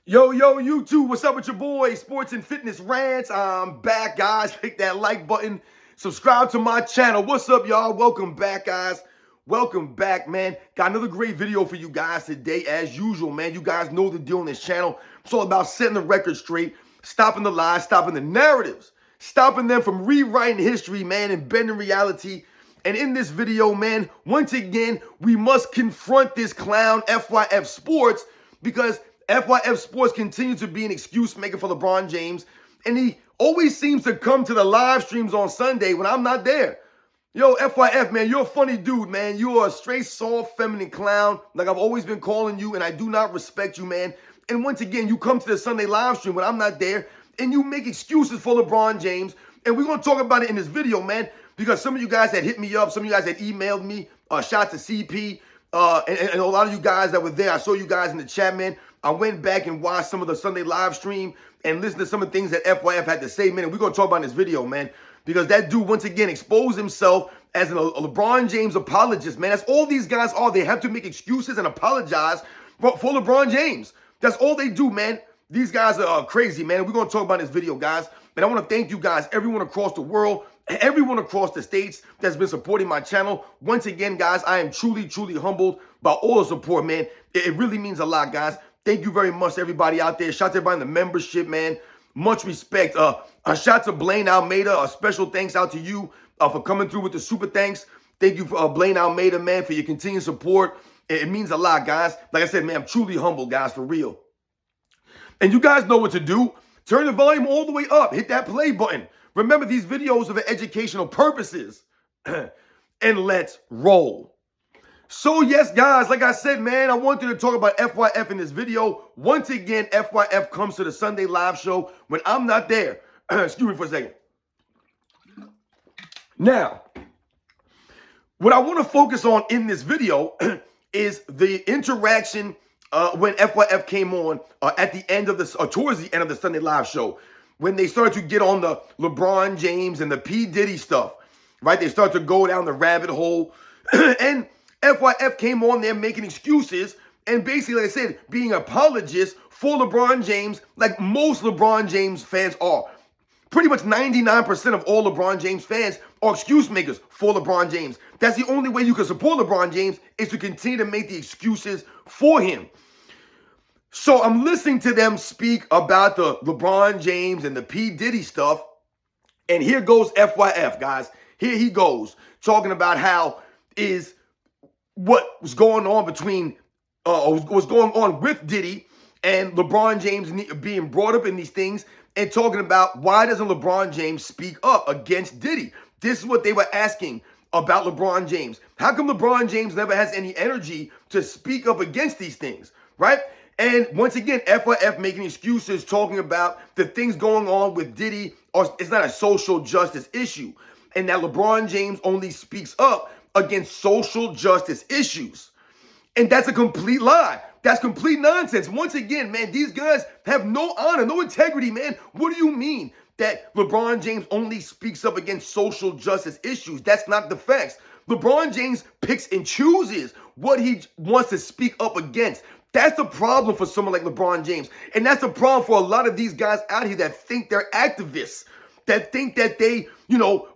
Yo, YouTube, what's up with your boy, Sports and Fitness Rants? I'm back, guys. Hit that like button. Subscribe to my channel. What's up, y'all? Welcome back, guys. Welcome back, man. Got another great video for you guys today, as usual, man. You guys know the deal on this channel. It's all about setting the record straight, stopping the lies, stopping the narratives, stopping them from rewriting history, man, and bending reality. And in this video, man, once again, we must confront this clown, FYF Sports, because FYF Sports continues to be an excuse maker for LeBron James, and he always seems to come to the live streams on Sunday when I'm not there. Yo, FYF, man, you're a funny dude, man. You are a straight, soft, feminine clown, like I've always been calling you, and I do not respect you, man. And once again, you come to the Sunday live stream when I'm not there, and you make excuses for LeBron James, and we're going to talk about it in this video, man, because some of you guys that hit me up, some of you guys that emailed me, shout to CP, and a lot of you guys that were there, I saw you guys in the chat, man. I went back and watched some of the Sunday live stream and listened to some of the things that FYF had to say, man. And we're going to talk about in this video, man, because that dude, once again, exposed himself as a LeBron James apologist, man. That's all these guys are. They have to make excuses and apologize for LeBron James. That's all they do, man. These guys are crazy, man. We're going to talk about in this video, guys. And I want to thank you guys, everyone across the world, everyone across the states that's been supporting my channel. Once again, guys, I am truly, truly humbled by all the support, man. It really means a lot, guys. Thank you very much to everybody out there. Shout out to everybody in the membership, man. Much respect. A shout to Blaine Almeida. A special thanks out to you for coming through with the super thanks. Thank you for Blaine Almeida, man, for your continued support. It means a lot, guys. Like I said, man, I'm truly humbled, guys, for real. And you guys know what to do. Turn the volume all the way up. Hit that play button. Remember, these videos are for educational purposes. And let's roll. So yes, guys, like I said, man, I wanted to talk about FYF in this video. Once again, FYF comes to the Sunday live show when I'm not there. Excuse me for a second. Now, what I want to focus on in this video is the interaction when FYF came on at the end of this, towards the end of the Sunday live show, when they started to get on the LeBron James and the P. Diddy stuff, right? They started to go down the rabbit hole and FYF came on there making excuses and basically, like I said, being apologists for LeBron James, like most LeBron James fans are. Pretty much 99% of all LeBron James fans are excuse makers for LeBron James. That's the only way you can support LeBron James, is to continue to make the excuses for him. So I'm listening to them speak about the LeBron James and the P. Diddy stuff, and here goes FYF, guys. Here he goes, talking about how is what was going on between, what's going on with Diddy and LeBron James being brought up in these things, and talking about why doesn't LeBron James speak up against Diddy? This is what they were asking about LeBron James. How come LeBron James never has any energy to speak up against these things, right? And once again, FYF making excuses, talking about the things going on with Diddy, or it's not a social justice issue, and that LeBron James only speaks up against social justice issues. And that's a complete lie. That's complete nonsense. Once again, man, these guys have no honor, no integrity, man. What do you mean that LeBron James only speaks up against social justice issues? That's not the facts. LeBron James picks and chooses what he wants to speak up against. That's the problem for someone like LeBron James. And that's the problem for a lot of these guys out here that think they're activists, that think that they,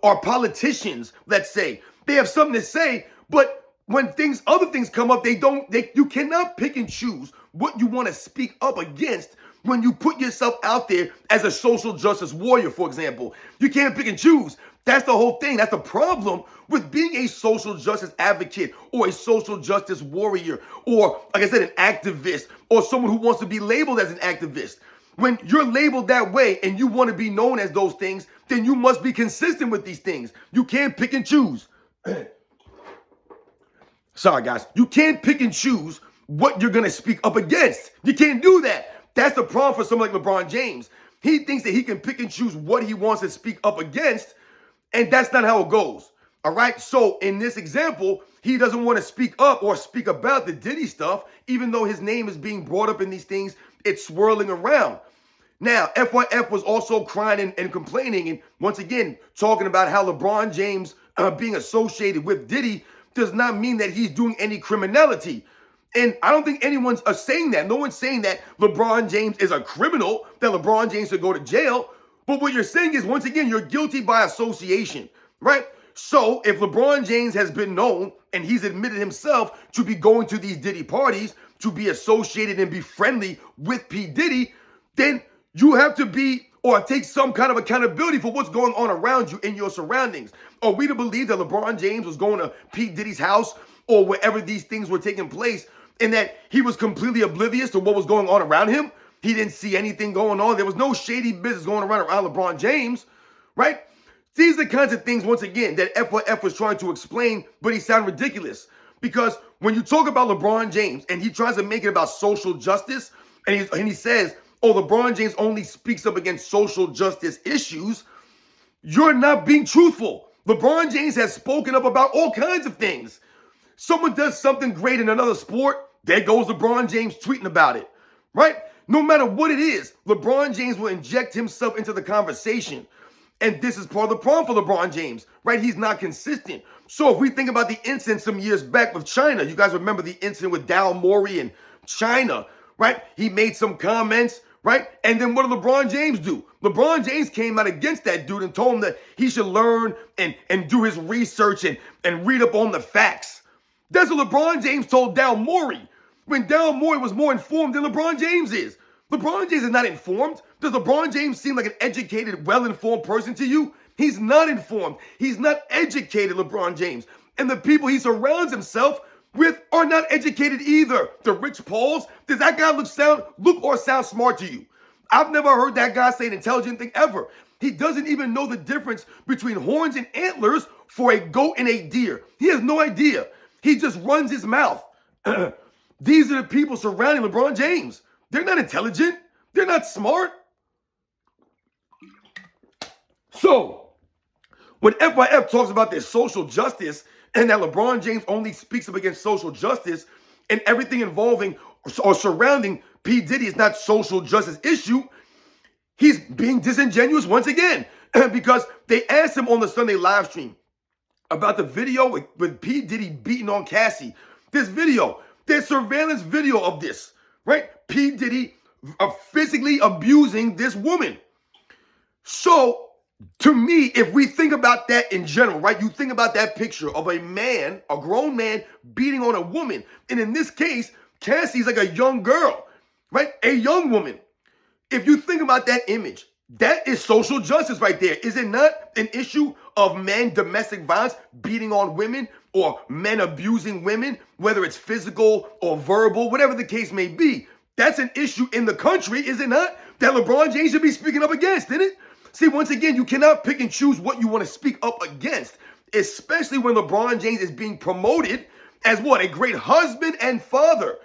are politicians, let's say. They have something to say, but when other things come up, you cannot pick and choose what you want to speak up against when you put yourself out there as a social justice warrior, for example. You can't pick and choose. That's the whole thing. That's the problem with being a social justice advocate or a social justice warrior or, like I said, an activist or someone who wants to be labeled as an activist. When you're labeled that way and you want to be known as those things, then you must be consistent with these things. You can't pick and choose. Sorry, guys. You can't pick and choose what you're going to speak up against. You can't do that. That's the problem for someone like LeBron James. He thinks that he can pick and choose what he wants to speak up against, and that's not how it goes. All right? So in this example, he doesn't want to speak up or speak about the Diddy stuff, even though his name is being brought up in these things. It's swirling around. Now, FYF was also crying and complaining, and once again, talking about how LeBron James being associated with Diddy does not mean that he's doing any criminality. And I don't think anyone's saying that. No one's saying that LeBron James is a criminal, that LeBron James should go to jail. But what you're saying is, once again, you're guilty by association, right? So if LeBron James has been known and he's admitted himself to be going to these Diddy parties, to be associated and be friendly with P. Diddy, then you have to be or take some kind of accountability for what's going on around you in your surroundings. Are we to believe that LeBron James was going to P. Diddy's house or wherever these things were taking place and that he was completely oblivious to what was going on around him? He didn't see anything going on. There was no shady business going around LeBron James, right? These are the kinds of things, once again, that F1F was trying to explain, but he sounded ridiculous. Because when you talk about LeBron James and he tries to make it about social justice, and he says, oh, LeBron James only speaks up against social justice issues, you're not being truthful. LeBron James has spoken up about all kinds of things. Someone does something great in another sport, there goes LeBron James tweeting about it, right? No matter what it is, LeBron James will inject himself into the conversation. And this is part of the problem for LeBron James, right? He's not consistent. So if we think about the incident some years back with China, you guys remember the incident with Daryl Morey in China, right? He made some comments, right? And then what did LeBron James do? LeBron James came out against that dude and told him that he should learn and do his research and read up on the facts. That's what LeBron James told Daryl Morey, when Daryl Morey was more informed than LeBron James is. LeBron James is not informed. Does LeBron James seem like an educated, well-informed person to you? He's not informed. He's not educated, LeBron James. And the people he surrounds himself with are not educated either. The Rich Pauls, does that guy look or sound smart to you? I've never heard that guy say an intelligent thing ever. He doesn't even know the difference between horns and antlers for a goat and a deer. He has no idea. He just runs his mouth. These are the people surrounding LeBron James. They're not intelligent. They're not smart. So, when FYF talks about their social justice and that LeBron James only speaks up against social justice and everything involving or surrounding P. Diddy is not social justice issue, he's being disingenuous once again because they asked him on the Sunday live stream about the video with P. Diddy beating on Cassie. This video, there's surveillance video of this, right? P. Diddy physically abusing this woman. So, to me, if we think about that in general, right? You think about that picture of a man, a grown man, beating on a woman. And in this case, Cassie's like a young girl, right? A young woman. If you think about that image, that is social justice right there. Is it not an issue of men, domestic violence, beating on women, or men abusing women, whether it's physical or verbal, whatever the case may be? That's an issue in the country, is it not? That LeBron James should be speaking up against, isn't it? See, once again, you cannot pick and choose what you want to speak up against, especially when LeBron James is being promoted as what? A great husband and father.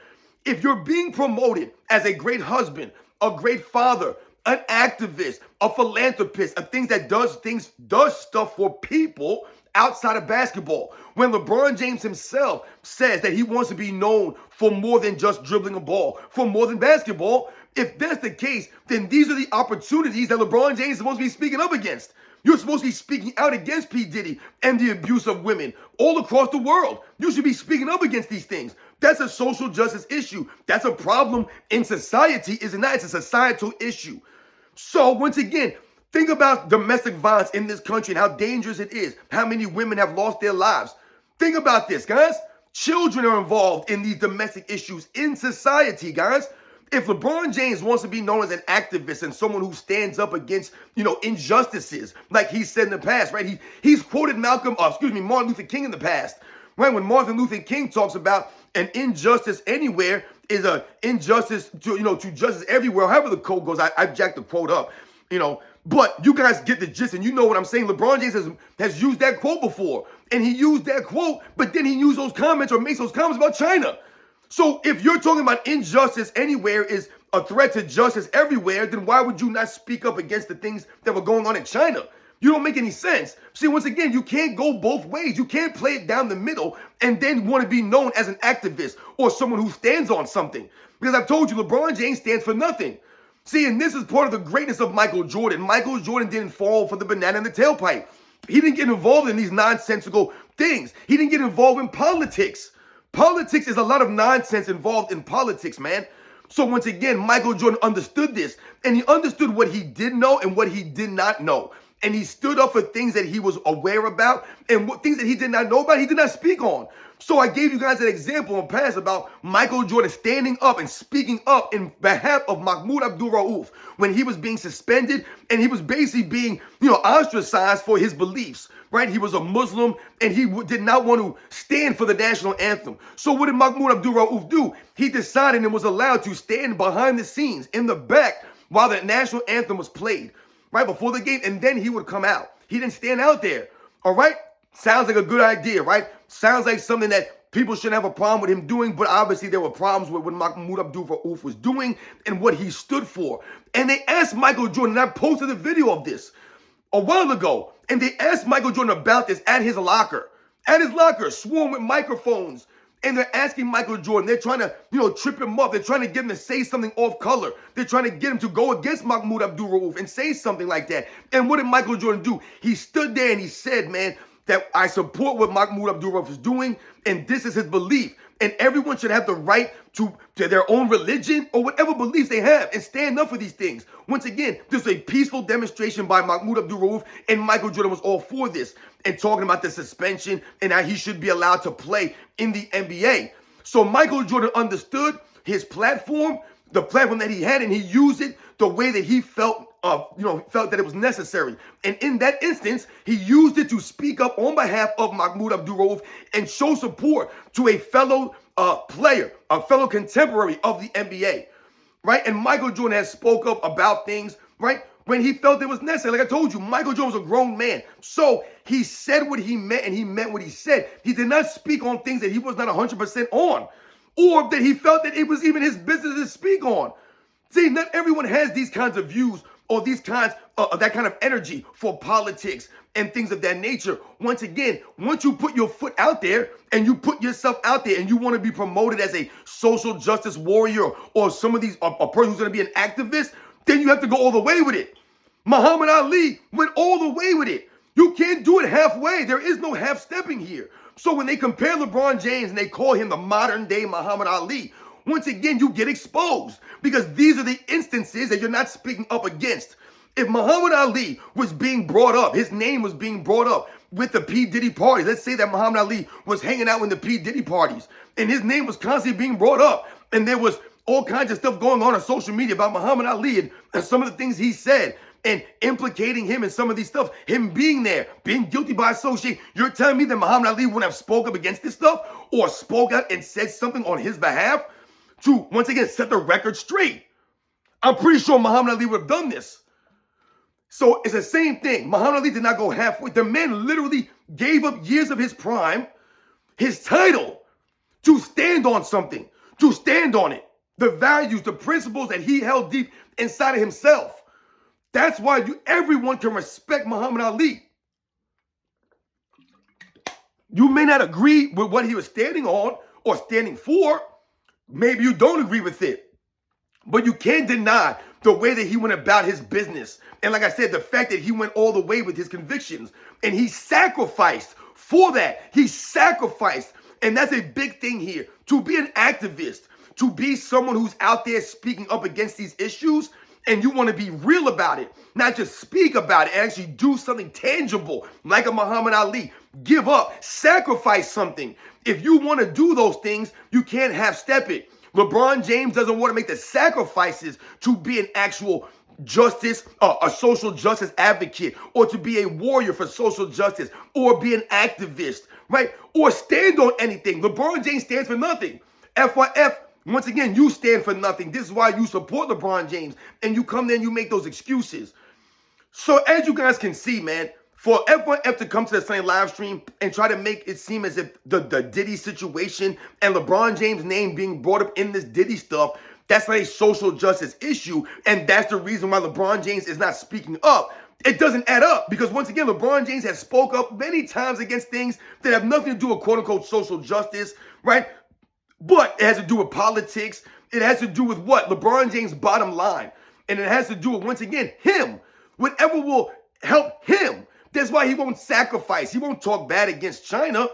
If you're being promoted as a great husband, a great father, an activist, a philanthropist, a thing that does stuff for people outside of basketball. When LeBron James himself says that he wants to be known for more than just dribbling a ball, for more than basketball, if that's the case, then these are the opportunities that LeBron James is supposed to be speaking up against. You're supposed to be speaking out against P. Diddy and the abuse of women all across the world. You should be speaking up against these things. That's a social justice issue. That's a problem in society, is it not? It's a societal issue. So once again, think about domestic violence in this country and how dangerous it is. How many women have lost their lives. Think about this, guys. Children are involved in these domestic issues in society, guys. If LeBron James wants to be known as an activist and someone who stands up against, injustices, like he said in the past, right? He's quoted Martin Luther King in the past, right? When Martin Luther King talks about an injustice anywhere is an injustice to justice everywhere. However the quote goes, I jacked the quote up, But you guys get the gist, and you know what I'm saying. LeBron James has used that quote before, and he used that quote, but then he used those comments or makes those comments about China. So if you're talking about injustice anywhere is a threat to justice everywhere, then why would you not speak up against the things that were going on in China? You don't make any sense. See, once again, you can't go both ways. You can't play it down the middle and then want to be known as an activist or someone who stands on something. Because I've told you, LeBron James stands for nothing. See, and this is part of the greatness of Michael Jordan. Michael Jordan didn't fall for the banana in the tailpipe. He didn't get involved in these nonsensical things. He didn't get involved in politics. Politics is a lot of nonsense involved in politics, man. So once again, Michael Jordan understood this, and he understood what he did know and what he did not know. And he stood up for things that he was aware about, and what things that he did not know about, he did not speak on. So I gave you guys an example in past about Michael Jordan standing up and speaking up in behalf of Mahmoud Abdul-Rauf when he was being suspended and he was basically being, ostracized for his beliefs, right? He was a Muslim and he did not want to stand for the national anthem. So what did Mahmoud Abdul-Rauf do? He decided and was allowed to stand behind the scenes in the back while the national anthem was played, right before the game, and then he would come out. He didn't stand out there, all right? Sounds like a good idea, right? Sounds like something that people shouldn't have a problem with him doing, but obviously there were problems with what Mahmoud Abdul-Rauf was doing and what he stood for. And they asked Michael Jordan, and I posted a video of this a while ago, and they asked Michael Jordan about this at his locker, swarm with microphones, and they're asking Michael Jordan, they're trying to, trip him up. They're trying to get him to say something off color. They're trying to get him to go against Mahmoud Abdul-Rauf and say something like that. And what did Michael Jordan do? He stood there and he said, man, that I support what Mahmoud Abdul-Rauf is doing, and this is his belief. And everyone should have the right to their own religion or whatever beliefs they have and stand up for these things. Once again, this is a peaceful demonstration by Mahmoud Abdul-Rauf, and Michael Jordan was all for this and talking about the suspension and how he should be allowed to play in the NBA. So Michael Jordan understood his platform, the platform that he had, and he used it the way that he felt that it was necessary. And in that instance, he used it to speak up on behalf of Mahmoud Abdul-Rauf and show support to a fellow player, a fellow contemporary of the NBA, right? And Michael Jordan has spoke up about things, right, when he felt it was necessary. Like I told you, Michael Jordan was a grown man. So he said what he meant, and he meant what he said. He did not speak on things that he was not 100% on, or that he felt that it was even his business to speak on. See, not everyone has these kinds of views or these kinds of that kind of energy for politics and things of that nature. Once again, once you put your foot out there and you put yourself out there and you want to be promoted as a social justice warrior or some of these, a person who's going to be an activist, then you have to go all the way with it. Muhammad Ali went all the way with it. You can't do it halfway. There is no half-stepping here. So when they compare LeBron James and they call him the modern day Muhammad Ali, once again, you get exposed because these are the instances that you're not speaking up against. If Muhammad Ali was being brought up, his name was being brought up with the P. Diddy parties. Let's say that Muhammad Ali was hanging out in the P. Diddy parties and his name was constantly being brought up and there was all kinds of stuff going on social media about Muhammad Ali and some of the things he said and implicating him in some of these stuff, him being there, being guilty by association. You're telling me that Muhammad Ali wouldn't have spoke up against this stuff or spoke out and said something on his behalf to, once again, set the record straight? I'm pretty sure Muhammad Ali would have done this. So it's the same thing. Muhammad Ali did not go halfway. The man literally gave up years of his prime, his title, to stand on something, to stand on it. The values, the principles that he held deep inside of himself. That's why everyone can respect Muhammad Ali. You may not agree with what he was standing on or standing for. Maybe you don't agree with it. But you can't deny the way that he went about his business. And like I said, the fact that he went all the way with his convictions. And he sacrificed for that. He sacrificed. And that's a big thing here. To be an activist, to be someone who's out there speaking up against these issues, and you want to be real about it, not just speak about it, and actually do something tangible like a Muhammad Ali. Give up, sacrifice something. If you want to do those things, you can't half-step it. LeBron James doesn't want to make the sacrifices to be an actual justice, a social justice advocate, or to be a warrior for social justice, or be an activist, right? Or stand on anything. LeBron James stands for nothing. FYF, once again, you stand for nothing. This is why you support LeBron James, and you come there and you make those excuses. So as you guys can see, man, for FYF to come to the Sunday live stream and try to make it seem as if the Diddy situation and LeBron James' name being brought up in this Diddy stuff, that's not a social justice issue, and that's the reason why LeBron James is not speaking up. It doesn't add up because, once again, LeBron James has spoke up many times against things that have nothing to do with quote-unquote social justice, right? But it has to do with politics. It has to do with what? LeBron James' bottom line. And it has to do with, once again, him. Whatever will help him. That's why he won't sacrifice. He won't talk bad against China.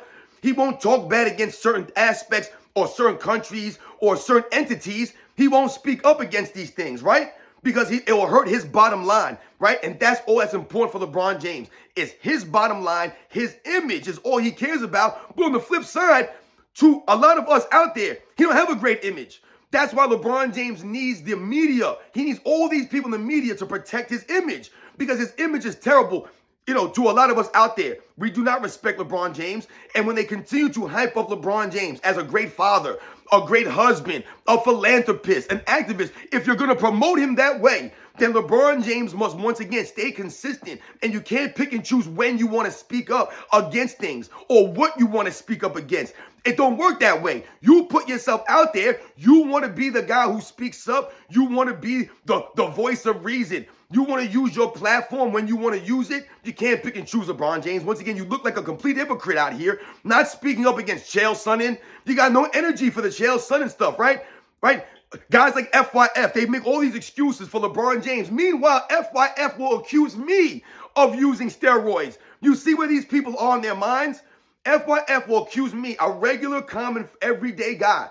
He won't talk bad against certain aspects or certain countries or certain entities. He won't speak up against these things, right? Because it will hurt his bottom line, right? And that's all that's important for LeBron James is his bottom line. His image is all he cares about. But on the flip side, to a lot of us out there, he don't have a great image. That's why LeBron James needs the media. He needs all these people in the media to protect his image because his image is terrible. You know, to a lot of us out there, we do not respect LeBron James. And when they continue to hype up LeBron James as a great father, a great husband, a philanthropist, an activist, if you're going to promote him that way, then LeBron James must once again stay consistent. And you can't pick and choose when you want to speak up against things or what you want to speak up against. It don't work that way. You put yourself out there. You want to be the guy who speaks up. You want to be the voice of reason. You want to use your platform when you want to use it. You can't pick and choose LeBron James. Once again, you look like a complete hypocrite out here, not speaking up against Chael Sonnen. You got no energy for the Chael Sonnen stuff, right? Right? Guys like FYF, they make all these excuses for LeBron James. Meanwhile, FYF will accuse me of using steroids. You see where these people are in their minds? FYF will accuse me, a regular, common, everyday guy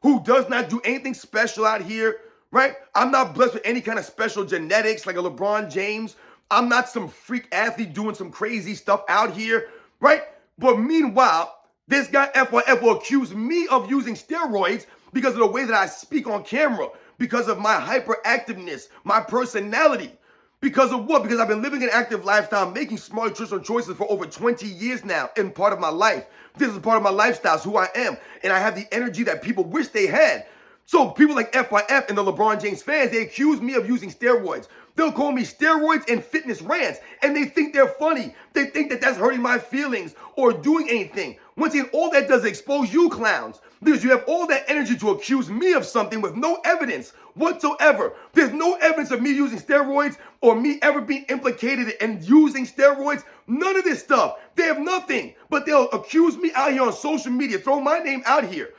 who does not do anything special out here, right? I'm not blessed with any kind of special genetics like a LeBron James. I'm not some freak athlete doing some crazy stuff out here, right? But meanwhile, this guy FYF will accuse me of using steroids because of the way that I speak on camera, because of my hyperactiveness, my personality. Because of what? Because I've been living an active lifestyle, making smart nutritional choices for over 20 years now in part of my life. This is part of my lifestyle, it's who I am. And I have the energy that people wish they had. So people like FYF and the LeBron James fans, they accuse me of using steroids. They'll call me steroids and fitness rants, and they think they're funny. They think that that's hurting my feelings or doing anything. Once again, all that does is expose you clowns because you have all that energy to accuse me of something with no evidence whatsoever. There's no evidence of me using steroids or me ever being implicated in using steroids. None of this stuff. They have nothing, but they'll accuse me out here on social media, throw my name out here.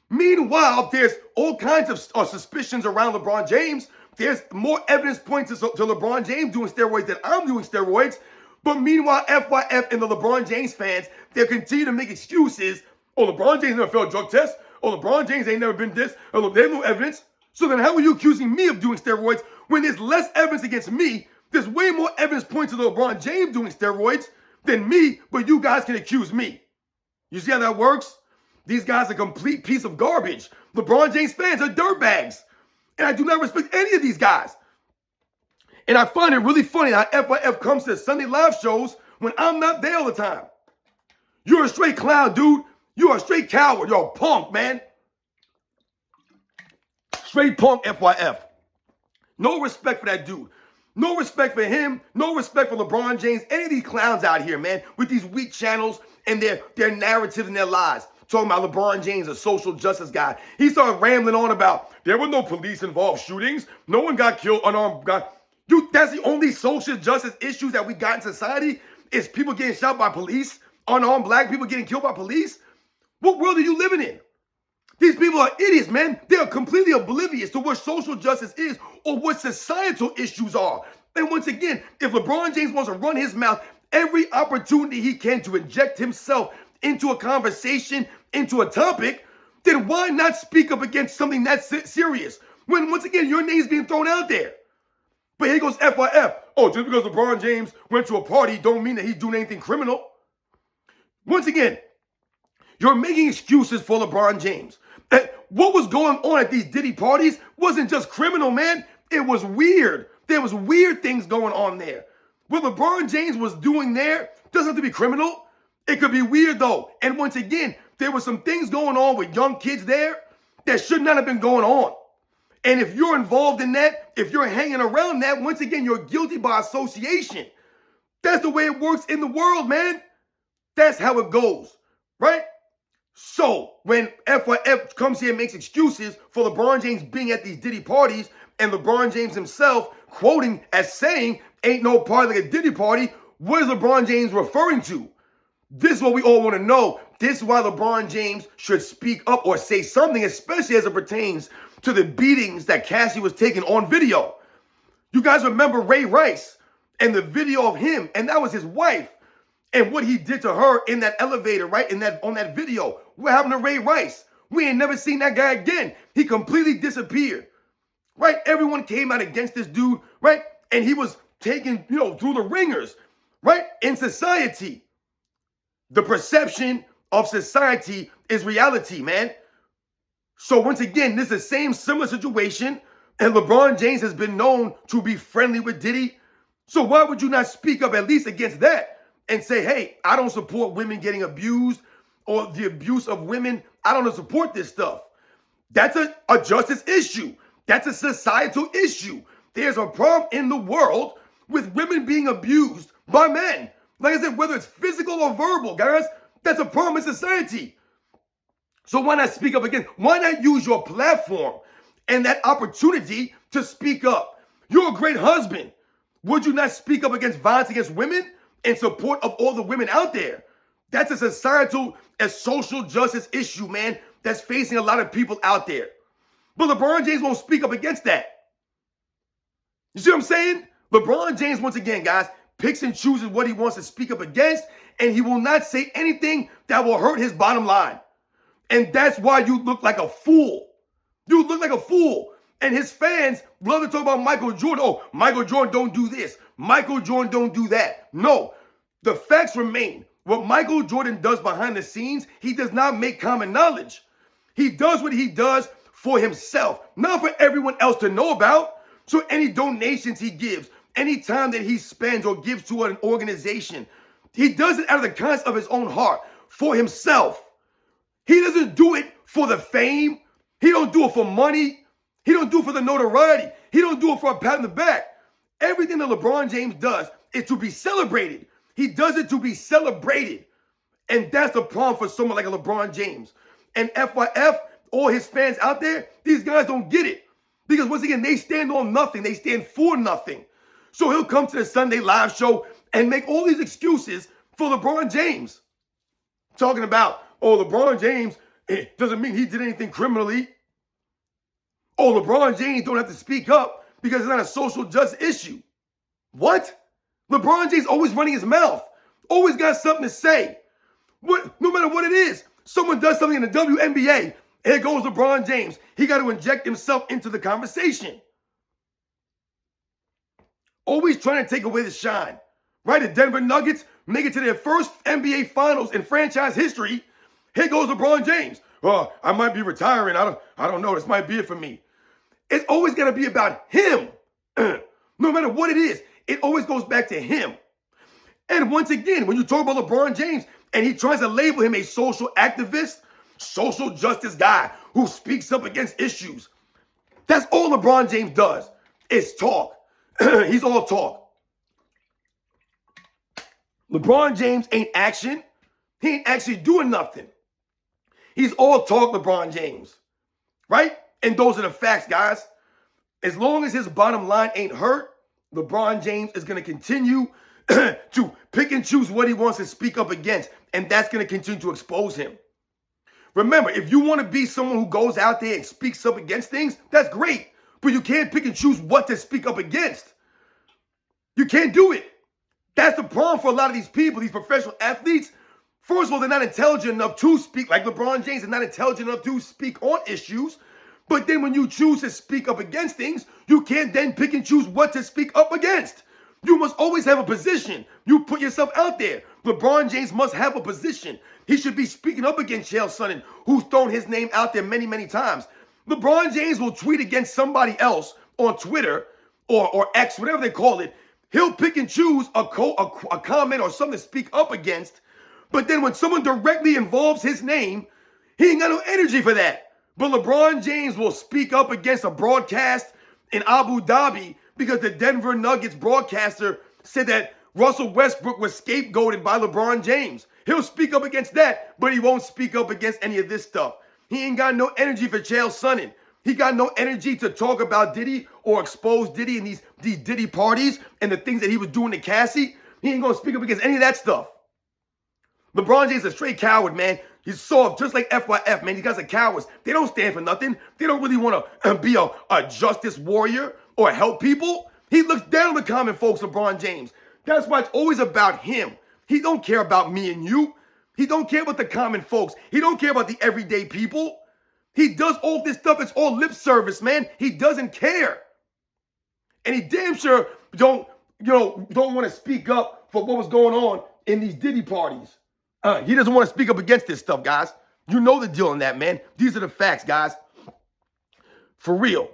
Meanwhile, there's all kinds of suspicions around LeBron James. There's more evidence points to LeBron James doing steroids than I'm doing steroids. But meanwhile, FYF and the LeBron James fans, they'll continue to make excuses. Oh, LeBron James never failed a drug test. Oh, LeBron James ain't never been this. Oh, there's no evidence. So then how are you accusing me of doing steroids when there's less evidence against me? There's way more evidence pointing to LeBron James doing steroids than me, but you guys can accuse me. You see how that works? These guys are a complete piece of garbage. LeBron James fans are dirtbags. And I do not respect any of these guys. And I find it really funny how FYF comes to Sunday live shows when I'm not there all the time. You're a straight clown, dude. You're a straight coward. You're a punk, man. Straight punk FYF. No respect for that dude. No respect for him. No respect for LeBron James. Any of these clowns out here, man, with these weak channels and their narratives and their lies. Talking about LeBron James, a social justice guy. He started rambling on about there were no police-involved shootings. No one got killed, unarmed guy. Dude, that's the only social justice issues that we got in society is people getting shot by police, unarmed black people getting killed by police. What world are you living in? These people are idiots, man. They are completely oblivious to what social justice is or what societal issues are. And once again, if LeBron James wants to run his mouth every opportunity he can to inject himself into a conversation, into a topic, then why not speak up against something that's serious? When, once again, your name's being thrown out there. But here goes FYF. Oh, just because LeBron James went to a party don't mean that he's doing anything criminal. Once again, you're making excuses for LeBron James. What was going on at these Diddy parties wasn't just criminal, man. It was weird. There was weird things going on there. What LeBron James was doing there doesn't have to be criminal. It could be weird, though. And once again, there were some things going on with young kids there that should not have been going on. And if you're involved in that, if you're hanging around that, once again, you're guilty by association. That's the way it works in the world, man. That's how it goes, right? So when FYF comes here and makes excuses for LeBron James being at these Diddy parties and LeBron James himself quoting as saying, ain't no party like a Diddy party, what is LeBron James referring to? This is what we all want to know. This is why LeBron James should speak up or say something, especially as it pertains to the beatings that Cassie was taking on video. You guys remember Ray Rice and the video of him, and that was his wife. And what he did to her in that elevator, right? On that video. What happened to Ray Rice? We ain't never seen that guy again. He completely disappeared. Right? Everyone came out against this dude, right? And he was taken, through the ringers, right? In society. The perception of society is reality, man. So once again, this is the same similar situation, and LeBron James has been known to be friendly with Diddy. So why would you not speak up at least against that and say, hey, I don't support women getting abused or the abuse of women. I don't support this stuff. That's a justice issue. That's a societal issue. There's a problem in the world with women being abused by men. Like I said, whether it's physical or verbal, guys, that's a problem in society. So why not speak up again? Why not use your platform and that opportunity to speak up? You're a great husband. Would you not speak up against violence against women in support of all the women out there? That's a societal and social justice issue, man, that's facing a lot of people out there. But LeBron James won't speak up against that. You see what I'm saying? LeBron James, once again, guys, picks and chooses what he wants to speak up against, and he will not say anything that will hurt his bottom line. And that's why you look like a fool. You look like a fool. And his fans love to talk about Michael Jordan. Oh, Michael Jordan don't do this. Michael Jordan don't do that. No, the facts remain. What Michael Jordan does behind the scenes, he does not make common knowledge. He does what he does for himself, not for everyone else to know about. So any donations he gives, any time that he spends or gives to an organization, he does it out of the kindness of his own heart for himself. He doesn't do it for the fame. He don't do it for money. He don't do it for the notoriety. He don't do it for a pat on the back. Everything that LeBron James does is to be celebrated. He does it to be celebrated. And that's the problem for someone like a LeBron James. And FYF, all his fans out there, these guys don't get it. Because once again, they stand on nothing. They stand for nothing. So he'll come to the Sunday live show and make all these excuses for LeBron James. Talking about, oh, LeBron James, it doesn't mean he did anything criminally. Oh, LeBron James don't have to speak up because it's not a social justice issue. What? LeBron James always running his mouth. Always got something to say. No matter what it is. Someone does something in the WNBA. Here goes LeBron James. He got to inject himself into the conversation. Always trying to take away the shine. Right? The Denver Nuggets make it to their first NBA Finals in franchise history. Here goes LeBron James. Oh, I might be retiring. I don't know. This might be it for me. It's always going to be about him. No matter what it is, it always goes back to him. And once again, when you talk about LeBron James and he tries to label him a social activist, social justice guy who speaks up against issues, that's all LeBron James does is talk. He's all talk. LeBron James ain't action. He ain't actually doing nothing. He's all talk, LeBron James. Right? And those are the facts, guys. As long as his bottom line ain't hurt, LeBron James is going to continue to pick and choose what he wants to speak up against. And that's going to continue to expose him. Remember, if you want to be someone who goes out there and speaks up against things, that's great. But you can't pick and choose what to speak up against. You can't do it. That's the problem for a lot of these people, these professional athletes. First of all, they're not intelligent enough to speak, like LeBron James is not intelligent enough to speak on issues. But then when you choose to speak up against things, you can't then pick and choose what to speak up against. You must always have a position. You put yourself out there. LeBron James must have a position. He should be speaking up against Chael Sonnen, who's thrown his name out there many, many times. LeBron James will tweet against somebody else on Twitter or X, whatever they call it. He'll pick and choose a comment or something to speak up against. But then when someone directly involves his name, he ain't got no energy for that. But LeBron James will speak up against a broadcast in Abu Dhabi because the Denver Nuggets broadcaster said that Russell Westbrook was scapegoated by LeBron James. He'll speak up against that, but he won't speak up against any of this stuff. He ain't got no energy for Chael Sonnen. He got no energy to talk about Diddy or expose Diddy and these Diddy parties and the things that he was doing to Cassie. He ain't going to speak up against any of that stuff. LeBron James is a straight coward, man. He's soft, just like FYF, man. These guys are cowards. They don't stand for nothing. They don't really want to be a justice warrior or help people. He looks down on the common folks, LeBron James. That's why it's always about him. He don't care about me and you. He don't care about the common folks. He don't care about the everyday people. He does all this stuff. It's all lip service, man. He doesn't care. And he damn sure don't want to speak up for what was going on in these Diddy parties. He doesn't want to speak up against this stuff, guys. You know the deal on that, man. These are the facts, guys. For real.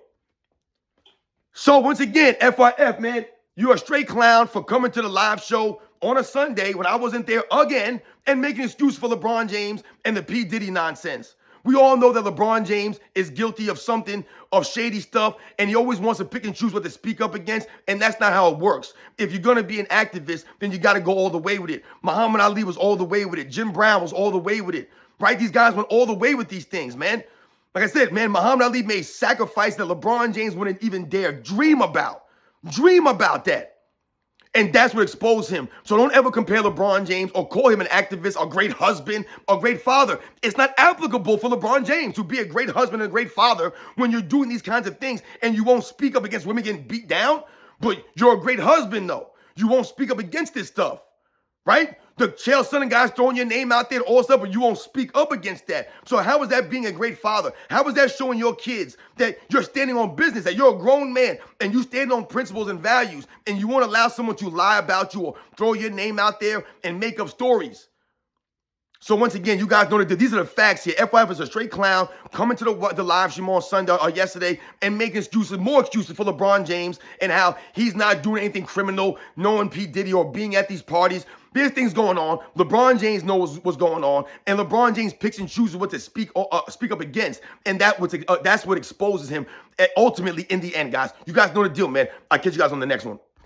So once again, FYF, man, you're a straight clown for coming to the live show on a Sunday when I wasn't there again and making an excuse for LeBron James and the P. Diddy nonsense. We all know that LeBron James is guilty of something, of shady stuff, and he always wants to pick and choose what to speak up against, and that's not how it works. If you're going to be an activist, then you got to go all the way with it. Muhammad Ali was all the way with it. Jim Brown was all the way with it, right? These guys went all the way with these things, man. Like I said, man, Muhammad Ali made sacrifice that LeBron James wouldn't even dare dream about. Dream about that. And that's what exposed him. So don't ever compare LeBron James or call him an activist, a great husband, a great father. It's not applicable for LeBron James to be a great husband and a great father when you're doing these kinds of things and you won't speak up against women getting beat down. But you're a great husband, though. You won't speak up against this stuff, right? The Chael Sonnen guys throwing your name out there and all stuff, but you won't speak up against that. So how is that being a great father? How is that showing your kids that you're standing on business, that you're a grown man and you stand on principles and values and you won't allow someone to lie about you or throw your name out there and make up stories? So once again, you guys know that these are the facts here. FYF is a straight clown coming to the live stream on Sunday or yesterday and making excuses, more excuses for LeBron James and how he's not doing anything criminal, knowing P. Diddy or being at these parties. There's things going on. LeBron James knows what's going on, and LeBron James picks and chooses what to speak up against, and that's what exposes him ultimately in the end, guys. You guys know the deal, man. I'll catch you guys on the next one.